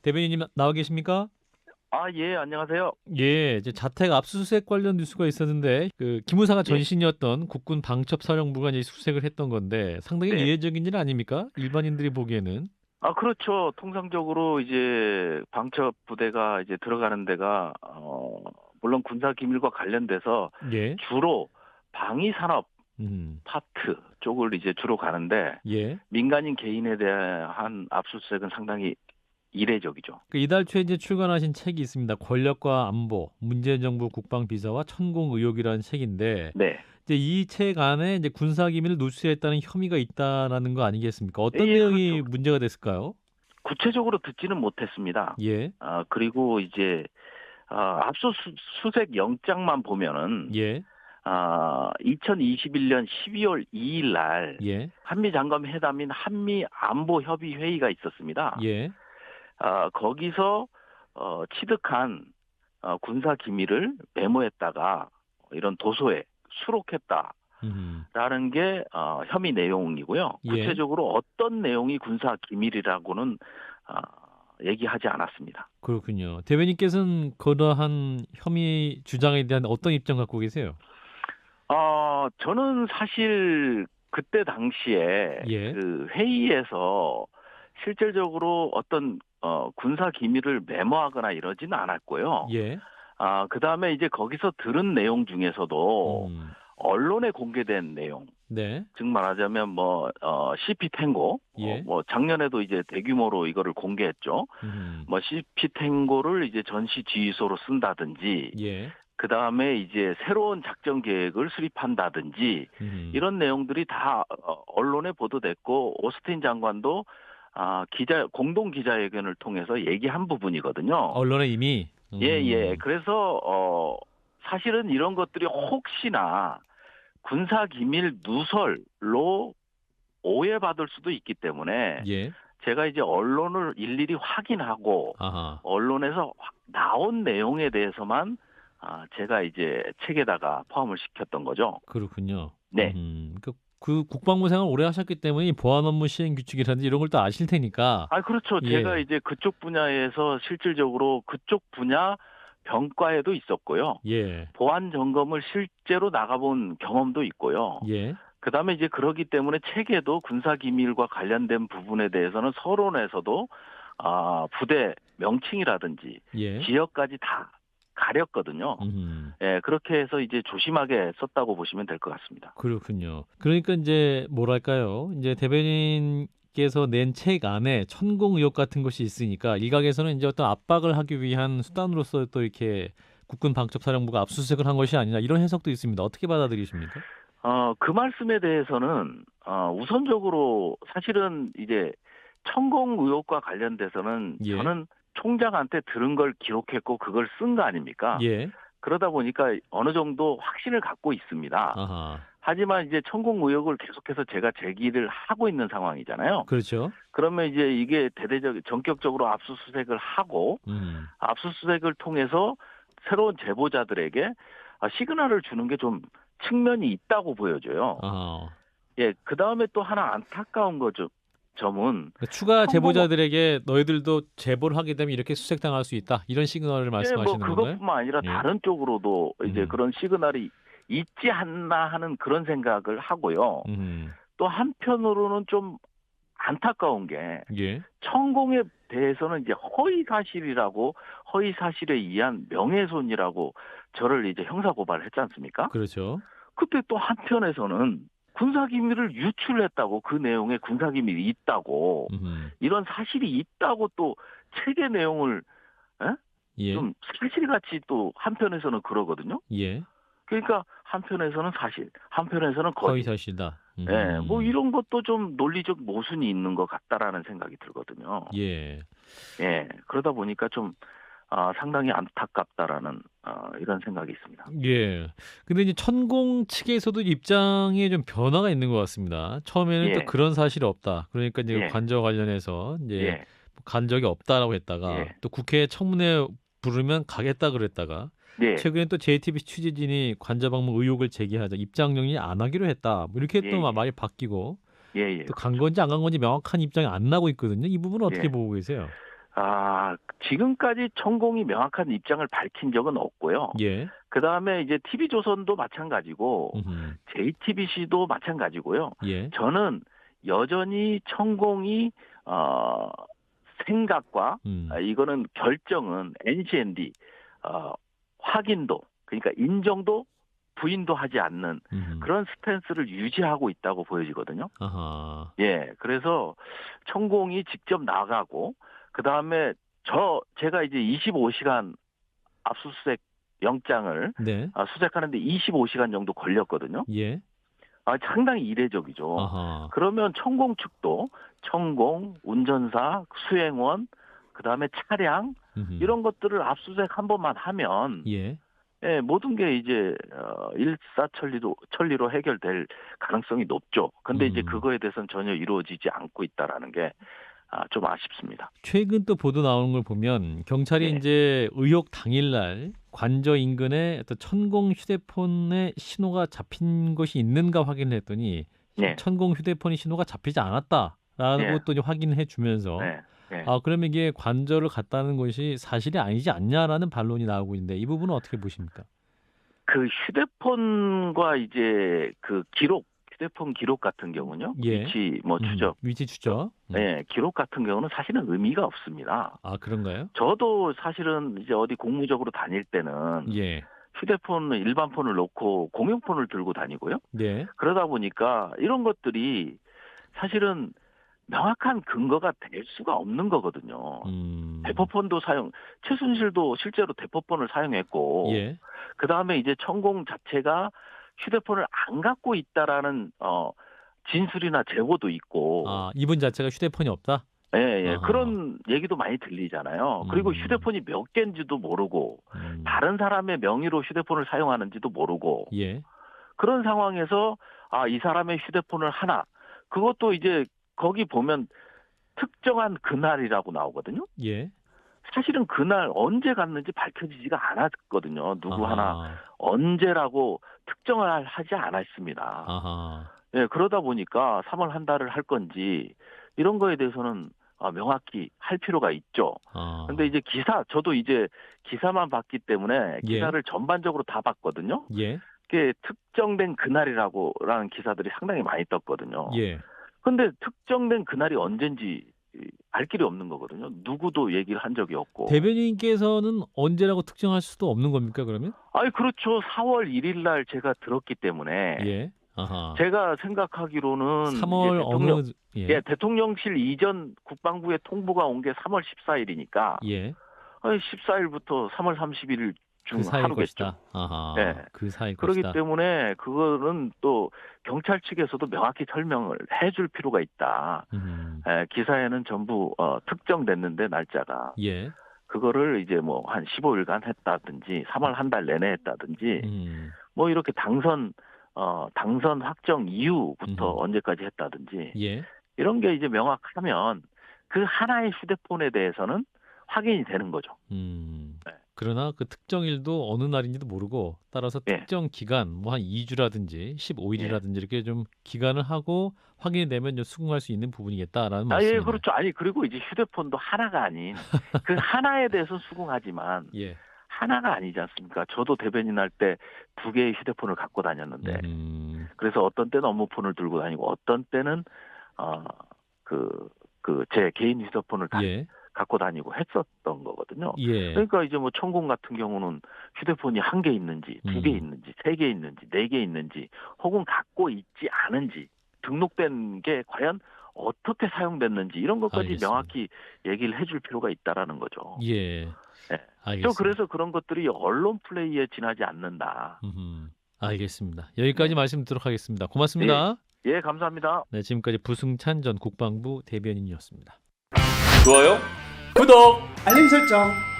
대변인님 나와 계십니까? 아, 예, 안녕하세요. 예, 이제 자택 압수수색 관련 뉴스가 있었는데 그 기무사가 예, 전신이었던 국군 방첩사령부가 이제 수색을 했던 건데 상당히 네. 이례적인 일 아닙니까? 일반인들이 보기에는. 아, 그렇죠. 통상적으로 이제 방첩 부대가 이제 들어가는 데가, 물론 군사 기밀과 관련돼서 예. 주로 방위 산업 음. 파트 쪽을 이제 주로 가는데, 예. 민간인 개인에 대한 압수수색은 상당히 이례적이죠. 그 이달 초에 이제 출간하신 책이 있습니다. 권력과 안보, 문재인 정부 국방비서와 천공 의혹이라는 책인데 네. 이제 이 책 안에 이제 군사 기밀을 누수했다는 혐의가 있다라는 거 아니겠습니까? 어떤 예, 그렇죠. 내용이 문제가 됐을까요? 구체적으로 듣지는 못했습니다. 예. 그리고 이제, 압수수색 영장만 보면은, 예. 2021년 12월 2일 날 예. 한미 장관 회담인 한미 안보 협의 회의가 있었습니다. 예. 거기서 취득한 군사 기밀을 메모했다가 이런 도서에 수록했다라는 음. 게 혐의 내용이고요. 예. 구체적으로 어떤 내용이 군사 기밀이라고는 어, 얘기하지 않았습니다. 그렇군요. 대변인께서는 그러한 혐의 주장에 대한 어떤 입장 갖고 계세요? 저는 사실 그때 당시에 예. 그 회의에서 실질적으로 어떤 군사 기밀을 메모하거나 이러지는 않았고요. 예. 그다음에 이제 거기서 들은 내용 중에서도 음. 언론에 공개된 내용, 네. 즉 말하자면 CP 탱고, 예. 작년에도 이제 대규모로 이거를 공개했죠. 음. CP 탱고를 이제 전시 지휘소로 쓴다든지, 예. 그 다음에 이제 새로운 작전 계획을 수립한다든지 음. 이런 내용들이 다 언론에 보도됐고 오스틴 장관도 공동 기자회견을 통해서 얘기한 부분이거든요. 언론에 이미 예, 예. 그래서 사실은 이런 것들이 혹시나 군사 기밀 누설로 오해받을 수도 있기 때문에 예. 제가 이제 언론을 일일이 확인하고 아하. 언론에서 나온 내용에 대해서만 제가 이제 책에다가 포함을 시켰던 거죠. 그렇군요. 네. 그 국방부 생활 오래 하셨기 때문에 이 보안 업무 시행 규칙이라든지 이런 걸 또 아실 테니까. 그렇죠. 제가 예. 이제 그쪽 분야에서 실질적으로 그쪽 분야 병과에도 있었고요. 예. 보안 점검을 실제로 나가본 경험도 있고요. 예. 그다음에 이제 그러기 때문에 책에도 군사 기밀과 관련된 부분에 대해서는 서론에서도 부대 명칭이라든지 예. 지역까지 다 가렸거든요. 음. 예, 그렇게 해서 이제 조심하게 썼다고 보시면 될 것 같습니다. 그렇군요. 그러니까 이제 뭐랄까요? 이제 대변인께서 낸 책 안에 천공 의혹 같은 것이 있으니까 일각에서는 이제 어떤 압박을 하기 위한 수단으로서 또 이렇게 국군 방첩사령부가 압수수색을 한 것이 아니냐 이런 해석도 있습니다. 어떻게 받아들이십니까? 그 말씀에 대해서는 우선적으로 사실은 이제 천공 의혹과 관련돼서는 예. 저는 총장한테 들은 걸 기록했고 그걸 쓴 거 아닙니까? 예. 그러다 보니까 어느 정도 확신을 갖고 있습니다. 아하. 하지만 이제 천공 의혹을 계속해서 제가 제기를 하고 있는 상황이잖아요. 그렇죠. 그러면 이제 이게 전격적으로 압수수색을 하고 압수수색을 통해서 새로운 제보자들에게 시그널을 주는 게 좀 측면이 있다고 보여져요. 아. 예, 그 다음에 또 하나 안타까운 거죠. 점은 그러니까 추가 천공 제보자들에게 너희들도 제보를 하게 되면 이렇게 수색당할 수 있다. 이런 시그널을 예, 뭐 말씀하시는 건가요? 그것뿐만 아니라 예. 다른 쪽으로도 이제 음. 그런 시그널이 있지 않나 하는 그런 생각을 하고요. 음. 또 한편으로는 좀 안타까운 게 예. 천공에 대해서는 이제 허위 사실에 의한 명예훼손이라고 저를 이제 형사 고발을 했지 않습니까? 그렇죠. 그때 또 한편에서는 군사 기밀을 유출했다고 그 내용에 군사 기밀이 있다고 음. 이런 사실이 있다고 또 책의 내용을 에? 예. 좀 사실같이 또 한편에서는 그러거든요. 예. 그러니까 한편에서는 사실, 한편에서는 허위 거짓. 사실이다. 예, 뭐 이런 것도 좀 논리적 모순이 있는 것 같다라는 생각이 들거든요. 예. 예, 그러다 보니까 좀 상당히 안타깝다라는 이런 생각이 있습니다. 예. 근데 이제 천공 측에서도 입장에 좀 변화가 있는 것 같습니다. 처음에는 또 예, 그런 사실이 없다. 그러니까 이제 예, 관저 관련해서 이제 예, 간 적이 없다라고 했다가 예, 또 국회 청문회 부르면 가겠다 그랬다가 예, 최근에 또 JTBC 취재진이 관저 방문 의혹을 제기하자 입장 정리 안 하기로 했다. 뭐 이렇게 예, 또 예, 말이 바뀌고 예, 예, 또 간 그렇죠. 건지 안 간 건지 명확한 입장이 안 나고 있거든요. 이 부분은 어떻게 예. 보고 계세요? 지금까지 천공이 명확한 입장을 밝힌 적은 없고요. 예. 그다음에 이제 TV조선도 마찬가지고 음흠. JTBC도 마찬가지고요. 예. 저는 여전히 천공이 생각과 이거는 결정은 NCND 확인도 그러니까 인정도 부인도 하지 않는 그런 스탠스를 유지하고 있다고 보여지거든요. 아하. 예, 그래서 천공이 직접 나가고 그 다음에 제가 이제 25시간 압수수색 영장을 네. 수색하는데 25시간 정도 걸렸거든요. 예. 상당히 이례적이죠. 아하. 그러면 천공 측도 천공, 운전사, 수행원, 그 다음에 차량 이런 것들을 압수수색 한 번만 하면 예. 예, 모든 게 이제 일사천리로 해결될 가능성이 높죠. 근데 이제 그거에 대해서는 전혀 이루어지지 않고 있다라는 게 좀 아쉽습니다. 최근 또 보도 나오는 걸 보면 경찰이 네. 이제 의혹 당일날 관저 인근에 어떤 천공 휴대폰의 신호가 잡힌 것이 있는가 확인을 했더니 네. 천공 휴대폰이 신호가 잡히지 않았다라고 네. 또 확인해 주면서 네. 네. 그러면 이게 관저를 갔다는 것이 사실이 아니지 않냐라는 반론이 나오고 있는데 이 부분은 어떻게 보십니까? 그 휴대폰과 이제 그 휴대폰 기록 같은 경우는요. 예. 위치 추적. 위치 추적. 네, 기록 같은 경우는 사실은 의미가 없습니다. 그런가요? 저도 사실은 이제 어디 공무적으로 다닐 때는 예. 휴대폰은 일반 폰을 놓고 공용폰을 들고 다니고요. 예. 그러다 보니까 이런 것들이 사실은 명확한 근거가 될 수가 없는 거거든요. 대포폰도 최순실도 실제로 대포폰을 사용했고, 예. 그 다음에 이제 천공 자체가 휴대폰을 안 갖고 있다라는 진술이나 제보도 있고. 이분 자체가 휴대폰이 없다? 예. 그런 얘기도 많이 들리잖아요. 그리고 휴대폰이 몇 개인지도 모르고, 다른 사람의 명의로 휴대폰을 사용하는지도 모르고. 예. 그런 상황에서 이 사람의 휴대폰을 하나, 그것도 이제 거기 보면 특정한 그날이라고 나오거든요. 예. 사실은 그날 언제 갔는지 밝혀지지가 않았거든요. 누구 하나 언제라고 특정을 하지 않았습니다. 아하. 예, 그러다 보니까 3월 한 달을 할 건지 이런 거에 대해서는 명확히 할 필요가 있죠. 근데 이제 저도 이제 기사만 봤기 때문에 기사를 전반적으로 다 봤거든요. 예. 그게 특정된 그날이라는 기사들이 상당히 많이 떴거든요. 예. 근데 특정된 그날이 언젠지 알 길이 없는 거거든요. 누구도 얘기를 한 적이 없고. 대변인께서는 언제라고 특정할 수도 없는 겁니까, 그러면? 그렇죠. 4월 1일 날 제가 들었기 때문에. 예. 아하. 제가 생각하기로는 3월 대통령실 이전 국방부에 통보가 온 게 3월 14일이니까. 예. 14일부터 3월 31일 중 하루겠죠. 아하. 네. 그 사이일 그렇기 것이다. 때문에 그거는 또 경찰 측에서도 명확히 설명을 해줄 필요가 있다. 기사에는 전부 특정됐는데 날짜가. 예. 그거를 이제 한 15일간 했다든지 3월 한 달 내내 했다든지 이렇게 당선 확정 이후부터 언제까지 했다든지 예. 이런 게 이제 명확하면 그 하나의 휴대폰에 대해서는 확인이 되는 거죠. 네. 그러나 그 특정일도 어느 날인지도 모르고 따라서 특정 기간 한 2주라든지 15일이라든지 이렇게 좀 기간을 하고 확인이 되면 수긍할 수 있는 부분이겠다라는 말씀이네요. 예, 그렇죠. 그리고 이제 휴대폰도 하나가 아닌 그 하나에 대해서 수긍하지만 하나가 아니지 않습니까? 저도 대변인 할 때 2개의 휴대폰을 갖고 다녔는데 그래서 어떤 때는 업무폰을 들고 다니고 어떤 때는 제 개인 휴대폰을 갖고 다니고 했었던 거거든요. 그러니까 이제 천공 같은 경우는 휴대폰이 1개 있는지 2개 있는지 3개 있는지 4개 있는지 혹은 갖고 있지 않은지 등록된 게 과연 어떻게 사용됐는지 이런 것까지 알겠습니다. 명확히 얘기를 해줄 필요가 있다라는 거죠. 예. 알겠습니다. 그래서 그런 것들이 언론 플레이에 지나지 않는다. 알겠습니다. 여기까지 말씀 듣도록 하겠습니다. 고맙습니다. 예, 감사합니다. 네, 지금까지 부승찬 전 국방부 대변인이었습니다. 좋아요, 구독, 알림 설정.